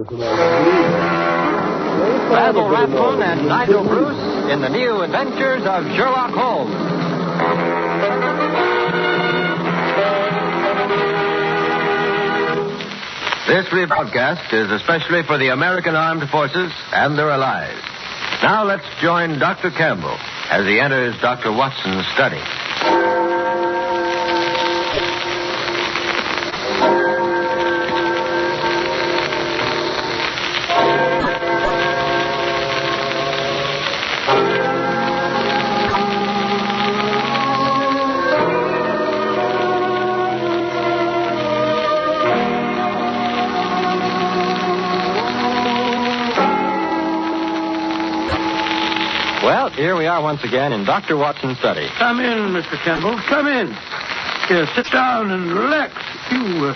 Basil Rathbone and Nigel Bruce in the new adventures of Sherlock Holmes. This rebroadcast is especially for the American Armed Forces and their allies. Now let's join Dr. Campbell as he enters Dr. Watson's study. Well, here we are once again in Dr. Watson's study. Come in, Mr. Campbell. Come in. Here, sit down and relax. You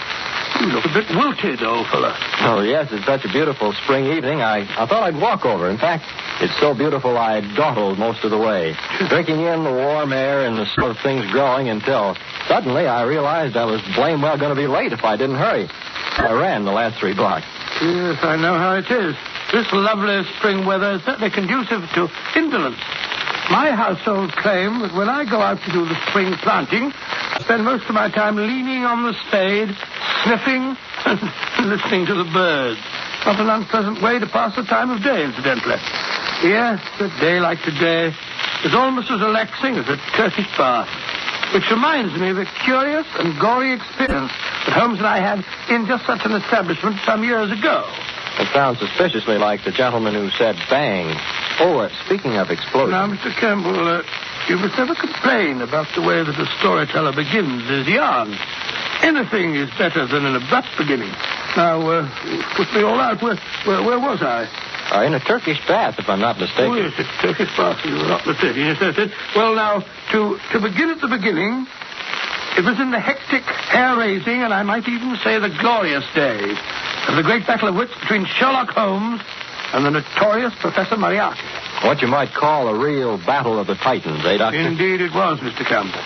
look a bit wilted, old fella. Oh, yes, it's such a beautiful spring evening. I thought I'd walk over. In fact, it's so beautiful I dawdled most of the way, drinking in the warm air and the smell of things growing until suddenly I realized I was blame well going to be late if I didn't hurry. I ran the last 3 blocks. Yes, I know how it is. This lovely spring weather is certainly conducive to indolence. My household claim that when I go out to do the spring planting, I spend most of my time leaning on the spade, sniffing and listening to the birds. Not an unpleasant way to pass the time of day, incidentally. Yes, a day like today is almost as relaxing as a Turkish bath. Which reminds me of a curious and gory experience that Holmes and I had in just such an establishment some years ago. It sounds suspiciously like the gentleman who said bang. Oh, speaking of explosions. Now, Mr. Campbell, you must never complain about the way that a storyteller begins his yarn. Anything is better than an abrupt beginning. Now, put me all out. Where was I? In a Turkish bath, if I'm not mistaken. Oh, yes, it's Turkish bath. You're not mistaken. Yes, that's it. Well, now, to begin at the beginning, it was in the hectic, hair-raising, and I might even say the glorious days of the great battle of wits between Sherlock Holmes and the notorious Professor Moriarty. What you might call a real battle of the titans, eh, Doctor? Indeed it was, Mr. Campbell.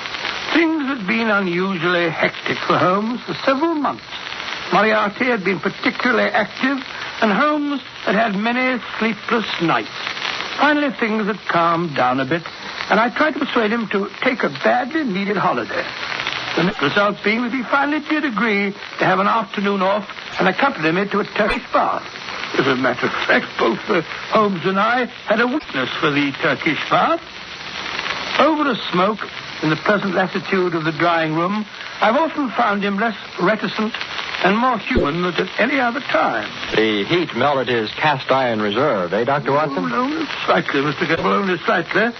Things had been unusually hectic for Holmes for several months. Moriarty had been particularly active, and Holmes had had many sleepless nights. Finally, things had calmed down a bit, and I tried to persuade him to take a badly needed holiday. The net result being that he finally did agree to have an afternoon off and accompany me to a Turkish bath. As a matter of fact, both Holmes and I had a weakness for the Turkish bath. Over a smoke, in the pleasant latitude of the drawing room, I've often found him less reticent and more human than at any other time. The heat melted his cast iron reserve, eh, Dr. Watson? Oh, only slightly, Mr. Campbell, only slightly.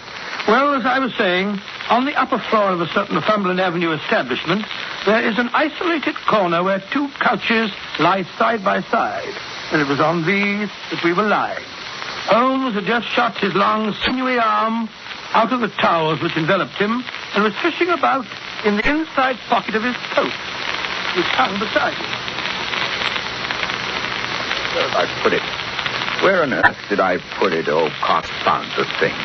Well, as I was saying, on the upper floor of a certain Northumberland Avenue establishment, there is an isolated corner where 2 couches lie side by side, and it was on these that we were lying. Holmes had just shot his long, sinewy arm out of the towels which enveloped him and was fishing about in the inside pocket of his coat, which hung beside him. Where did I put it? Where on earth did I put it, oh, confound the thing?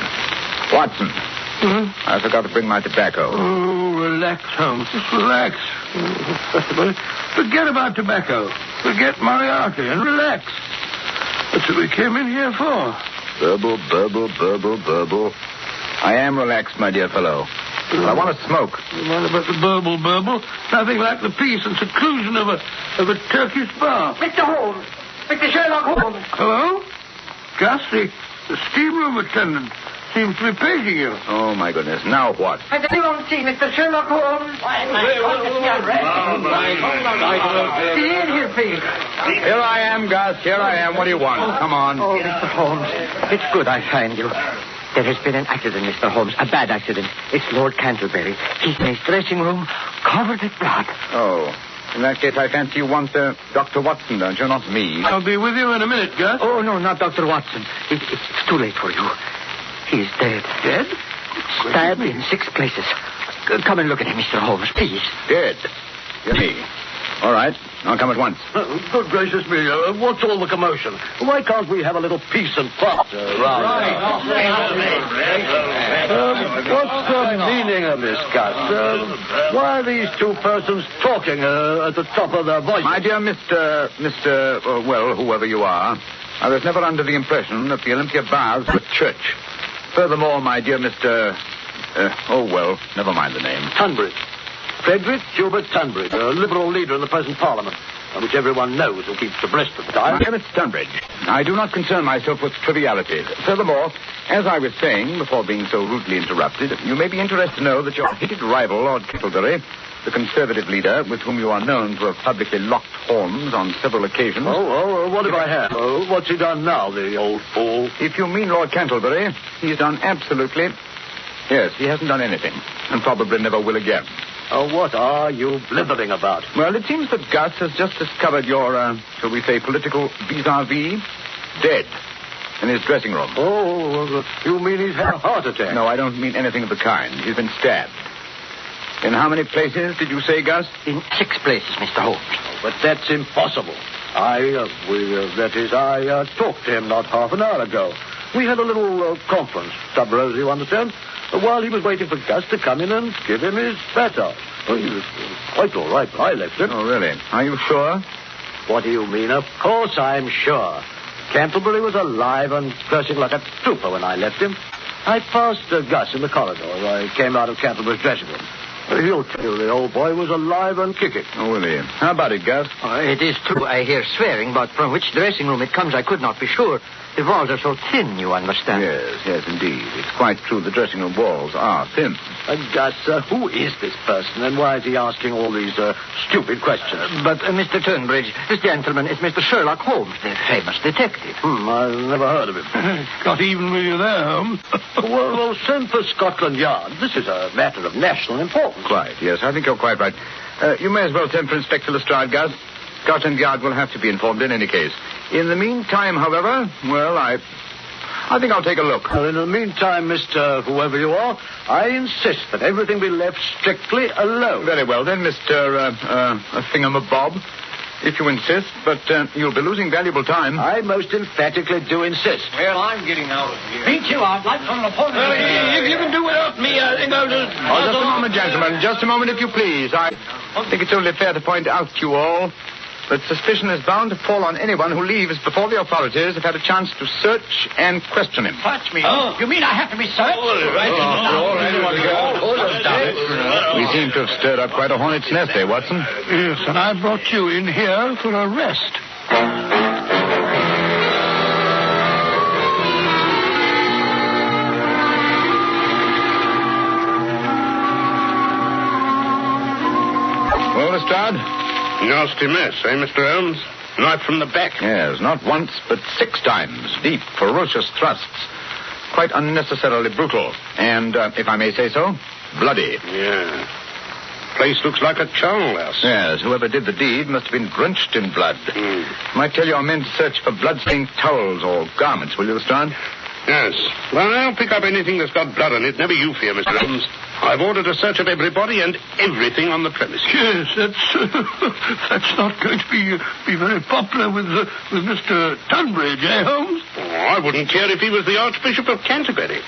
Watson. I forgot to bring my tobacco. Oh, relax, Holmes. Just relax. Forget about tobacco. Forget Moriarty and relax. That's what we came in here for. Burble, burble, burble, burble. I am relaxed, my dear fellow. But I want to smoke. What about the burble? Nothing like the peace and seclusion of a Turkish bath. Mr. Holmes. Mr. Sherlock Holmes. Hello? Gus, the steam room attendant seems to be paging you. Oh, my goodness. Now what? Has anyone seen Mr. Sherlock Holmes? Why, my God, it's the unrest. Get in here, please. Here I am, Gus. Here I am. What do you want? Come on. Oh, Mr. Holmes, it's good I find you. There has been an accident, Mr. Holmes, a bad accident. It's Lord Canterbury. He's in his dressing room, covered with blood. Oh. In that case, I fancy you want Dr. Watson, don't you? Not me. I'll be with you in a minute, Gus. Oh, no, not Dr. Watson. It's too late for you. He's dead. Dead? Stabbed in 6 places. Come and look at him, Mr. Holmes, please. Dead? Me? All right. I'll come at once. Good gracious me, what's all the commotion? Why can't we have a little peace and quiet around? What's the meaning of this, Gus? Why are these two persons talking at the top of their voices? My dear Mr. Well, whoever you are, I was never under the impression that the Olympia Baths were church. Furthermore, my dear Mr. Never mind the name. Tunbridge. Frederick Hubert Tunbridge, a Liberal leader in the present Parliament, which everyone knows who keeps abreast of the time. My name is Tunbridge. I do not concern myself with trivialities. Furthermore, as I was saying, before being so rudely interrupted, you may be interested to know that your hated rival, Lord Castleberry, the Conservative leader, with whom you are known to have publicly locked horns on several occasions. What if I have? What's he done now, the old fool? If you mean Lord Canterbury, he's done absolutely... Yes, he hasn't done anything, and probably never will again. What are you blithering about? Well, it seems that Gus has just discovered your, shall we say, political vis-a-vis dead in his dressing room. You mean he's had a heart attack? No, I don't mean anything of the kind. He's been stabbed. In how many places did you say, Gus? In 6 places, Mr. Holmes. But that's impossible. I talked to him not half an hour ago. We had a little conference, Sub Rosie, you understand? While he was waiting for Gus to come in and give him his batter. He was quite all right when I left him. Oh, really? Are you sure? What do you mean? Of course I'm sure. Canterbury was alive and dressing like a trooper when I left him. I passed Gus in the corridor as I came out of Canterbury's dressing room. He'll tell you the old boy was alive and kicking. Oh, will he? How about it, Gus? It is true I hear swearing, but from which dressing room it comes I could not be sure. The walls are so thin, you understand. Yes, indeed. It's quite true the dressing room walls are thin. Gus, who is this person, and why is he asking all these stupid questions? But, Mr. Turnbridge, this gentleman is Mr. Sherlock Holmes, the famous detective. I've never heard of him. Got even with you there, Holmes. well, send for Scotland Yard. This is a matter of national importance. Quite, yes. I think you're quite right. You may as well send for Inspector Lestrade, Gus. Scotland Yard will have to be informed in any case. In the meantime, however, well, I think I'll take a look. Well, in the meantime, Mr. Whoever you are, I insist that everything be left strictly alone. Very well, then, Mr. Thingamabob, if you insist, but you'll be losing valuable time. I most emphatically do insist. Well, I'm getting out of here. Me too, I'd like on the phone. You can do without me. I think I'll just... Just a moment, gentlemen. Just a moment, if you please. I think it's only fair to point out to you all that suspicion is bound to fall on anyone who leaves before the authorities have had a chance to search and question him. Touch me. You mean I have to be searched? We seem to have stirred up quite a hornet's nest, eh, Watson? Yes, and I brought you in here for a rest. Well, Lestrade? Nasty mess, eh, Mr. Holmes? Knife from the back. Yes, not once, but 6 times. Deep, ferocious thrusts. Quite unnecessarily brutal. And, if I may say so, bloody. Yeah. Place looks like a charnel house. Yes, whoever did the deed must have been drenched in blood. Might tell your men to search for blood-stained towels or garments, will you, Lestrade? Yes. Well, I'll pick up anything that's got blood on it. Never you fear, Mr. Holmes. I've ordered a search of everybody and everything on the premises. Yes, that's not going to be very popular with Mr. Tunbridge, eh, Holmes? I wouldn't care if he was the Archbishop of Canterbury.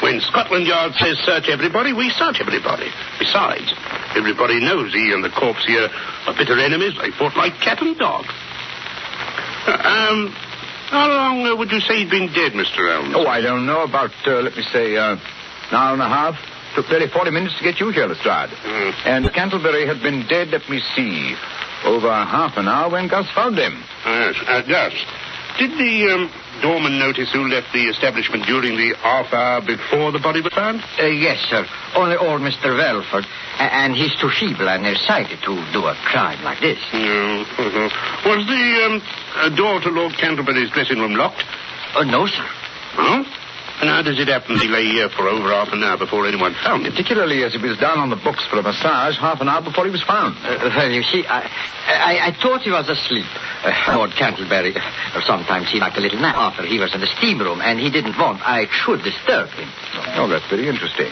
When Scotland Yard says search everybody, we search everybody. Besides, everybody knows he and the corpse here are bitter enemies. They fought like cat and dog. How long would you say he'd been dead, Mr. Holmes? Oh, I don't know. About, let me say, an hour and a half. Took nearly 40 minutes to get you here, Lestrade. And Canterbury had been dead, let me see, over half an hour when Gus found him. Yes, Gus. Did the doorman notice who left the establishment during the half hour before the body was found? Yes, sir. Only old Mr. Welford. And he's too feeble and nearsighted to do a crime like this. Was the door to Lord Canterbury's dressing room locked? No, sir. Oh? And how does it happen he lay here for over half an hour before anyone found him? Particularly as he was down on the books for a massage half an hour before he was found. Well, you see, I thought he was asleep. Lord Canterbury, sometimes he liked a little nap after he was in the steam room, and he didn't want I should disturb him. Oh, that's very interesting.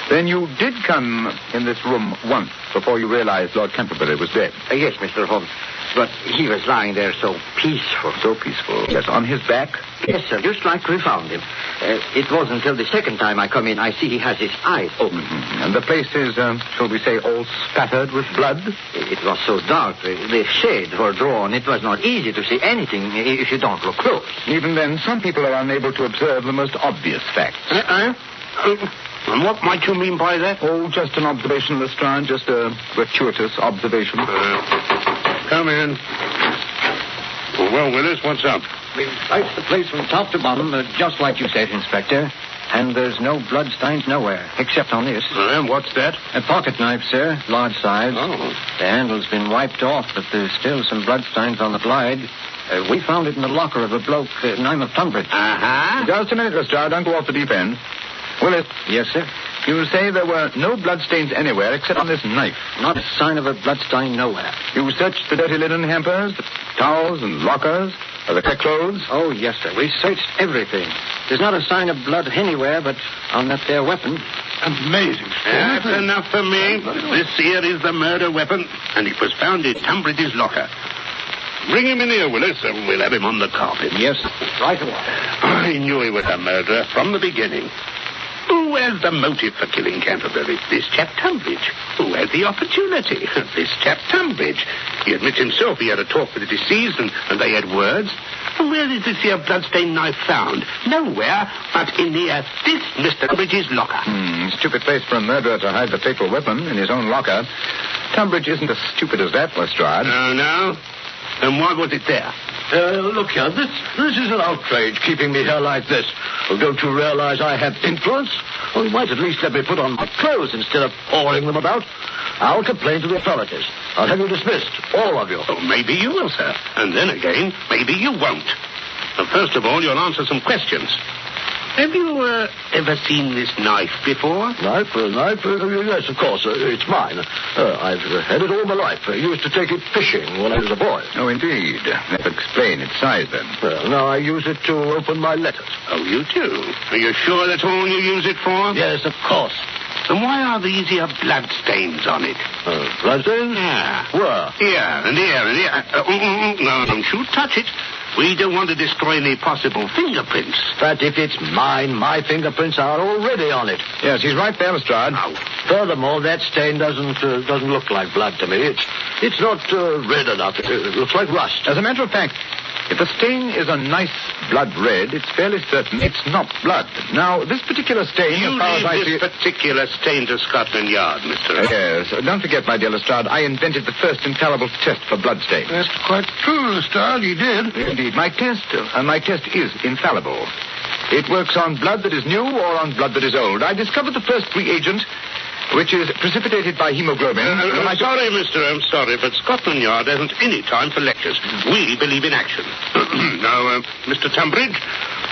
Then you did come in this room once before you realized Lord Canterbury was dead. Yes, Mr. Holmes. But he was lying there so peaceful. So peaceful. Yes, on his back? Yes, sir, just like we found him. It wasn't until the second time I come in I see he has his eyes open. Mm-hmm. And the place is, shall we say, all spattered with blood? It was so dark. The shades were drawn. It was not easy to see anything if you don't look close. Even then, some people are unable to observe the most obvious facts. And what might you mean by that? Oh, just an observation, Lestrade. Just a gratuitous observation. Come in. Well, Willis, what's up? We've searched the place from top to bottom, just like you said, Inspector. And there's no blood stains nowhere, except on this. What's that? A pocket knife, sir, large size. Oh. The handle's been wiped off, but there's still some blood stains on the blade. We found it in the locker of a bloke named of Tunbridge. Uh-huh. Just a minute, Lestrade. Don't go off the deep end. Willis. Yes, sir? You say there were no bloodstains anywhere except on this knife. Not a sign of a blood stain nowhere. You searched the dirty linen hampers, the towels and lockers, the clothes? Oh, yes, sir. We searched everything. There's not a sign of blood anywhere but on that there weapon. Amazing. That's enough for me. This here is the murder weapon, and it was found in Tunbridge's locker. Bring him in here, Willis, and we'll have him on the carpet. Yes, right away. I knew he was a murderer from the beginning. Who has the motive for killing Canterbury? This chap Tunbridge. Who had the opportunity? This chap Tunbridge. He admits himself he had a talk with the deceased and they had words. And where is this here bloodstained knife found? Nowhere but in this Mr. Tunbridge's locker. Stupid place for a murderer to hide the fatal weapon in his own locker. Tunbridge isn't as stupid as that, Lestrade. No? Then why was it there? Look here, this is an outrage, keeping me here like this. Well, don't you realize I have influence? Well, you might at least let me put on my clothes instead of pouring them about. I'll complain to the authorities. I'll have you dismissed, all of you. Oh, maybe you will, sir. And then again, maybe you won't. But first of all, you'll answer some questions. Have you ever seen this knife before? Knife? Yes, of course. It's mine. I've had it all my life. I used to take it fishing when I was a boy. Oh, indeed. That would explain its size, then. Well, now I use it to open my letters. Oh, you do? Are you sure that's all you use it for? Yes, of course. Then why are these here blood stains on it? Blood stains? Yeah. Where? Here and here and here. No, don't you touch it. We don't want to destroy any possible fingerprints. But if it's mine, my fingerprints are already on it. Yes, he's right there, Lestrade. Now, Furthermore, that stain doesn't look like blood to me. It's not red enough. It looks like rust. As a matter of fact, if the stain is a nice blood red, it's fairly certain it's not blood. Now, this particular stain, you as far as I leave see this particular stain to Scotland Yard, Mr. Yes. Don't forget, my dear Lestrade, I invented the first infallible test for blood stains. That's quite true, Lestrade. You did. Indeed. My test is infallible. It works on blood that is new or on blood that is old. I discovered the first reagent, which is precipitated by hemoglobin. I'm sorry, mister, I'm sorry, but Scotland Yard hasn't any time for lectures. We believe in action. Now, Mr. Tunbridge,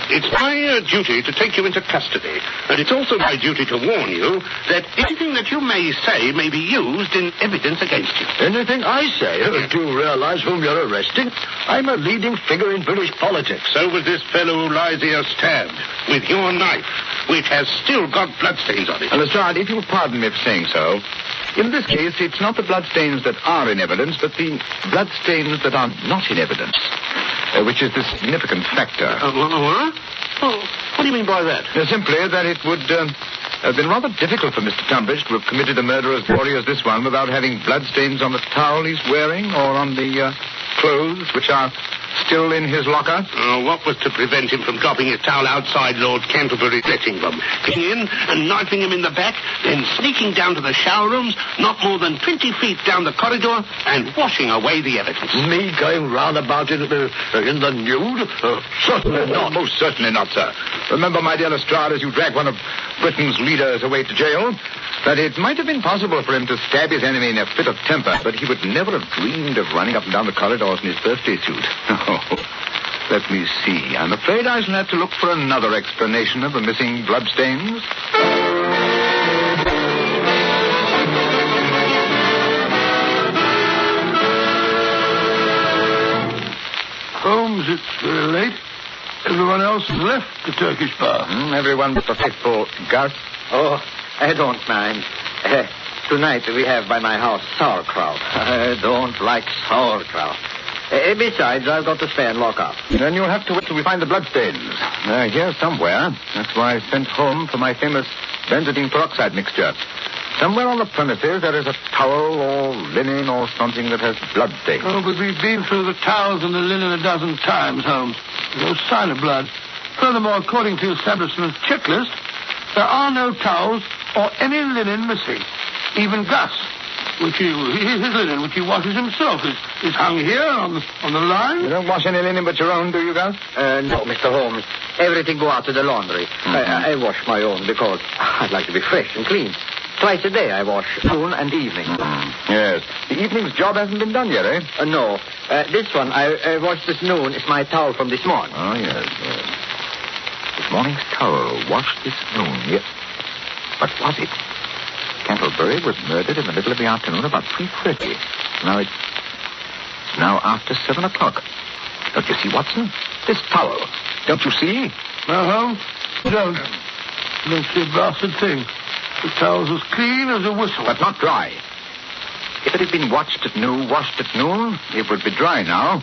it's my duty to take you into custody, and it's also my duty to warn you that anything that you may say may be used in evidence against you. Anything I say? Do you realize whom you're arresting? I'm a leading figure in British politics. So was this fellow who lies here stabbed with your knife, which has still got bloodstains on it. Lestrade, if you'll pardon me for saying so, in this case, it's not the bloodstains that are in evidence, but the bloodstains that are not in evidence, which is the significant factor. What? Oh, what do you mean by that? Simply that it would have been rather difficult for Mr. Tunbridge to have committed a murder as gory as this one without having bloodstains on the towel he's wearing or on the clothes which are still in his locker. What was to prevent him from dropping his towel outside Lord Canterbury's dressing room, getting in and knifing him in the back, then sneaking down to the shower rooms, not more than 20 feet down the corridor, and washing away the evidence? Me going round about in the nude? Certainly not. Most certainly not, sir. Remember, my dear Lestrade, as you drag one of Britain's leaders away to jail, that it might have been possible for him to stab his enemy in a fit of temper, but he would never have dreamed of running up and down the corridors in his birthday suit. Let me see. I'm afraid I shall have to look for another explanation of the missing bloodstains. Holmes, it's very late. Everyone else has left the Turkish bar. Everyone but the faithful Gus. Oh, I don't mind. Tonight we have by my house sauerkraut. I don't like sauerkraut. Besides, I've got to stay and lock up. Then you'll have to wait till we find the bloodstains. They're here somewhere. That's why I sent home for my famous benzidine peroxide mixture. Somewhere on the premises there is a towel or linen or something that has bloodstains. Oh, but we've been through the towels and the linen a dozen times, Holmes. No sign of blood. Furthermore, according to the establishment's checklist, there are no towels or any linen missing. Even Gus, his linen, which he washes himself, is hung here on the line. You don't wash any linen but your own, do you, Gus? No, Mr. Holmes. Everything go out to the laundry. I wash my own because I'd like to be fresh and clean. Twice a day I wash, noon and evening. Yes. The evening's job hasn't been done yet, eh? No. This one I washed this noon. It's my towel from this morning. Oh, yes. This morning's towel washed this noon. Yes. What was it? Cantlebury was murdered in the middle of the afternoon about 3:30. Now it's now after 7 o'clock. Don't you see, Watson? This towel. Don't you see? No, Holmes. Don't see a blasted thing. The towel's as clean as a whistle. But not dry. If it had been washed at noon, it would be dry now.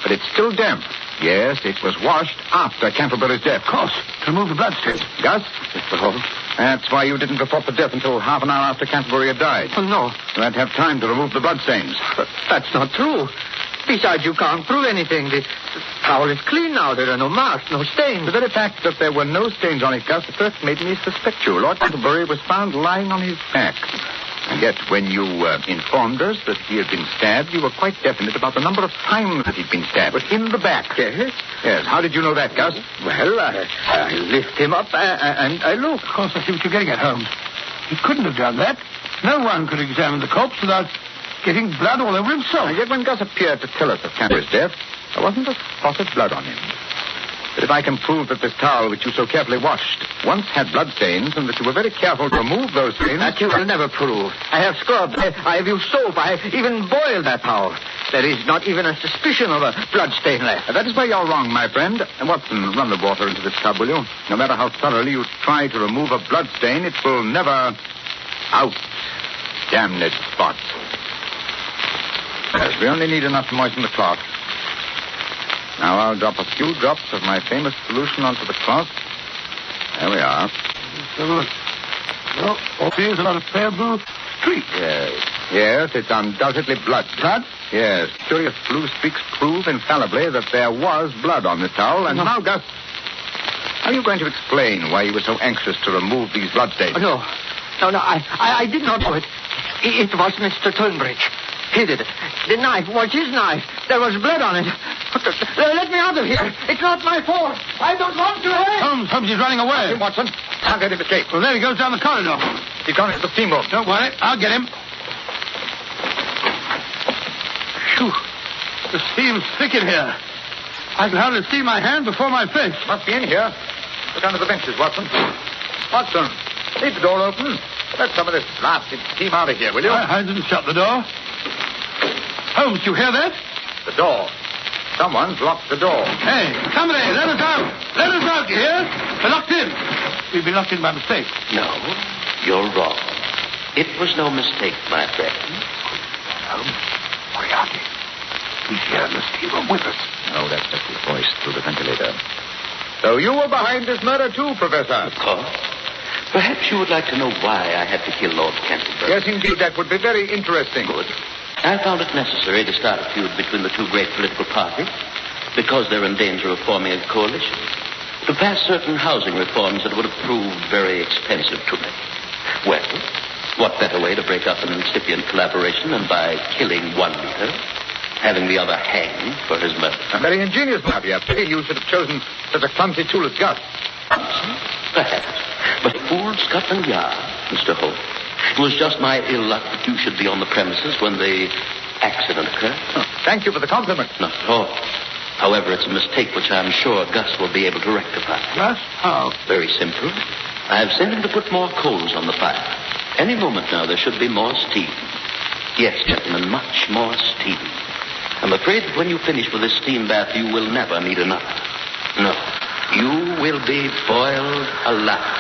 But it's still damp. Yes, it was washed after Cantlebury's death. Of course, to remove the bloodstains. Gus? Mr. Holmes. That's why you didn't report the death until half an hour after Canterbury had died. Oh, no. You had to have time to remove the bloodstains. But that's not true. Besides, you can't prove anything. The towel is clean now. There are no marks, no stains. The very fact that there were no stains on it, Gus, first made me suspect you. Lord Canterbury was found lying on his back. And yet, when you informed us that he had been stabbed, you were quite definite about the number of times that he'd been stabbed. But in the back. Yes? Yes. How did you know that, Gus? Well, I lift him up and I look. Of course, I see what you're getting at, Holmes. He couldn't have done that. No one could examine the corpse without getting blood all over himself. And yet, when Gus appeared to tell us of Canterbury's death, there wasn't a spot of blood on him. But if I can prove that this towel which you so carefully washed once had bloodstains and that you were very careful to remove those stains... That you will never prove. I have scrubbed. I have used soap. I have even boiled that towel. There is not even a suspicion of a bloodstain left. That is where you're wrong, my friend. And Watson, run the water into this tub, will you? No matter how thoroughly you try to remove a bloodstain, it will never... out. Damn it, spot. Yes, we only need enough to moisten the cloth. Now I'll drop a few drops of my famous solution onto the cloth. There we are. Well, all these are a fair blue streak. Yes, it's undoubtedly blood. Blood? Yes, curious blue streaks prove infallibly that there was blood on this towel. And now, Gus, how are you going to explain why you were so anxious to remove these bloodstains? No, I did not do it. It was Mr. Tunbridge. He did it. The knife was his knife. There was blood on it. Let me out of here. It's not my fault. I don't want to help. Holmes, he's running away. Watson, I'll get him escape. Well, there he goes down the corridor. He's gone into the steam room. Don't worry. I'll get him. Phew. The steam's thick in here. I can hardly see my hand before my face. Must be in here. Look under the benches, Watson. Watson, leave the door open. Let some of this blasted steam out of here, will you? I didn't shut the door. Holmes, you hear that? The door. Someone's locked the door. Hey, somebody, let us out. Let us out, you hear? We're locked in. We've been locked in by mistake. No, you're wrong. It was no mistake, my friend. Holmes, Moriarty. He's here in the steam room with us. Oh, that's just his voice through the ventilator. So you were behind this murder too, Professor? Of course. Perhaps you would like to know why I had to kill Lord Canterbury. Yes, indeed. That would be very interesting. Good. I found it necessary to start a feud between the two great political parties because they're in danger of forming a coalition to pass certain housing reforms that would have proved very expensive to me. Well, what better way to break up an incipient collaboration than by killing one leader, having the other hanged for his murder? Very ingenious, Javier. Pity you should have chosen such a clumsy tool as Gus. Perhaps. But fooled Scotland Yard, Mr. Holmes. It was just my ill luck that you should be on the premises when the accident occurred. Oh, thank you for the compliment. Not at all. However, it's a mistake which I'm sure Gus will be able to rectify. Gus? How? Very simple. I have sent him to put more coals on the fire. Any moment now, there should be more steam. Yes, gentlemen, much more steam. I'm afraid that when you finish with this steam bath, you will never need another. No, you will be boiled alive.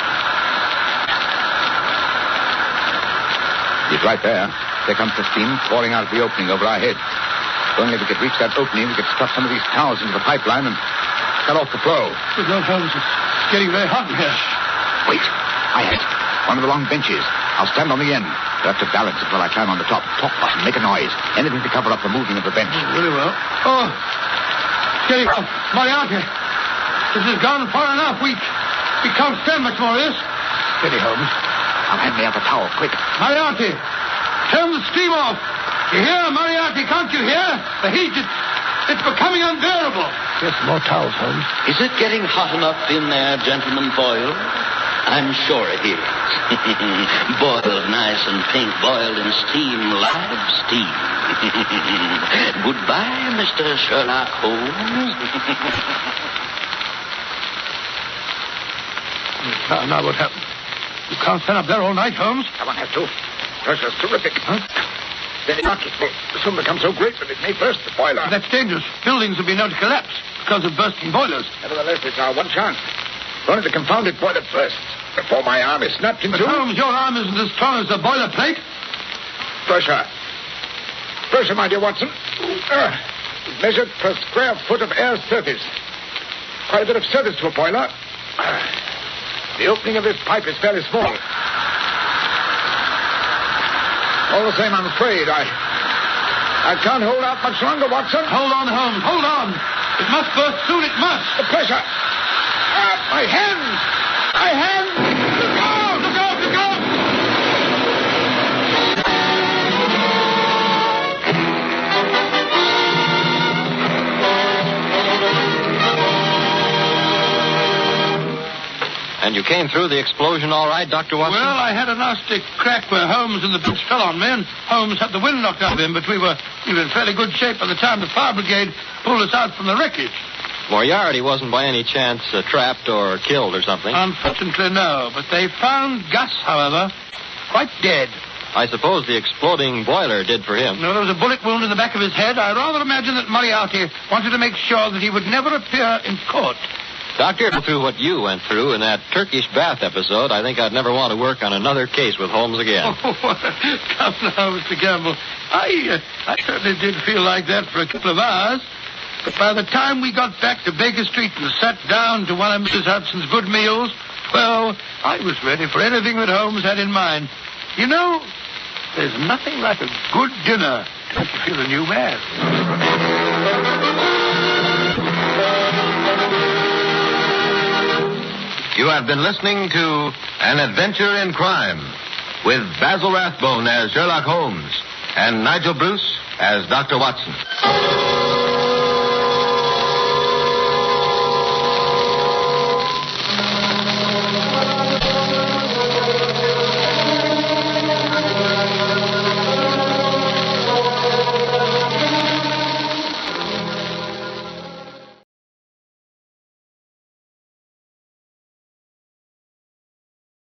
He's right there. There comes the steam pouring out of the opening over our heads. If only we could reach that opening, we could stuff some of these towels into the pipeline and cut off the flow. Good Lord, Holmes, it's getting very hot in here. Wait. I had one of the long benches. I'll stand on the end. You'll have to balance it while I climb on the top. Talk, Watson. Make a noise. Anything to cover up the moving of the bench. Very well. Oh, getting hot. Moriarty, this has gone far enough. We can't stand much more of this. Steady, Holmes. I'll hand me out the towel, quick. Moriarty, turn the steam off. You hear, Moriarty? Can't you hear? The heat, it's becoming unbearable. Yes, more towels, Holmes. Is it getting hot enough in there, Gentleman Boyle? I'm sure it is. Boiled nice and pink, boiled in steam, live steam. Goodbye, Mr. Sherlock Holmes. Now what happened? You can't stand up there all night, Holmes. Someone has to. Pressure's terrific. Huh? Then it will soon become so great that it may burst the boiler. That's dangerous. Buildings will be known to collapse because of bursting boilers. Nevertheless, it's our one chance. If only the confounded boiler bursts before my arm is snapped into... But Holmes, your arm isn't as strong as the boiler plate. Pressure. Pressure, my dear Watson. Measured per square foot of air surface. Quite a bit of surface to a boiler. The opening of this pipe is fairly small. All the same, I'm afraid I can't hold out much longer, Watson. Hold on, Holmes. Hold on. It must burst soon. It must. The pressure. My hands. My hands. Look out. Look out. Look out. And you came through the explosion all right, Dr. Watson? Well, I had a nasty crack where Holmes and the bridge fell on me, and Holmes had the wind knocked out of him, but we were in fairly good shape by the time the fire brigade pulled us out from the wreckage. Moriarty wasn't by any chance trapped or killed or something? Unfortunately, no, but they found Gus, however, quite dead. I suppose the exploding boiler did for him. No, there was a bullet wound in the back of his head. I rather imagine that Moriarty wanted to make sure that he would never appear in court. Doctor, through what you went through in that Turkish bath episode, I think I'd never want to work on another case with Holmes again. Oh, come now, Mr. Gamble. I certainly did feel like that for a couple of hours. But by the time we got back to Baker Street and sat down to one of Mrs. Hudson's good meals, well, I was ready for anything that Holmes had in mind. You know, there's nothing like a good dinner to make you feel a new man. You have been listening to An Adventure in Crime with Basil Rathbone as Sherlock Holmes and Nigel Bruce as Dr. Watson.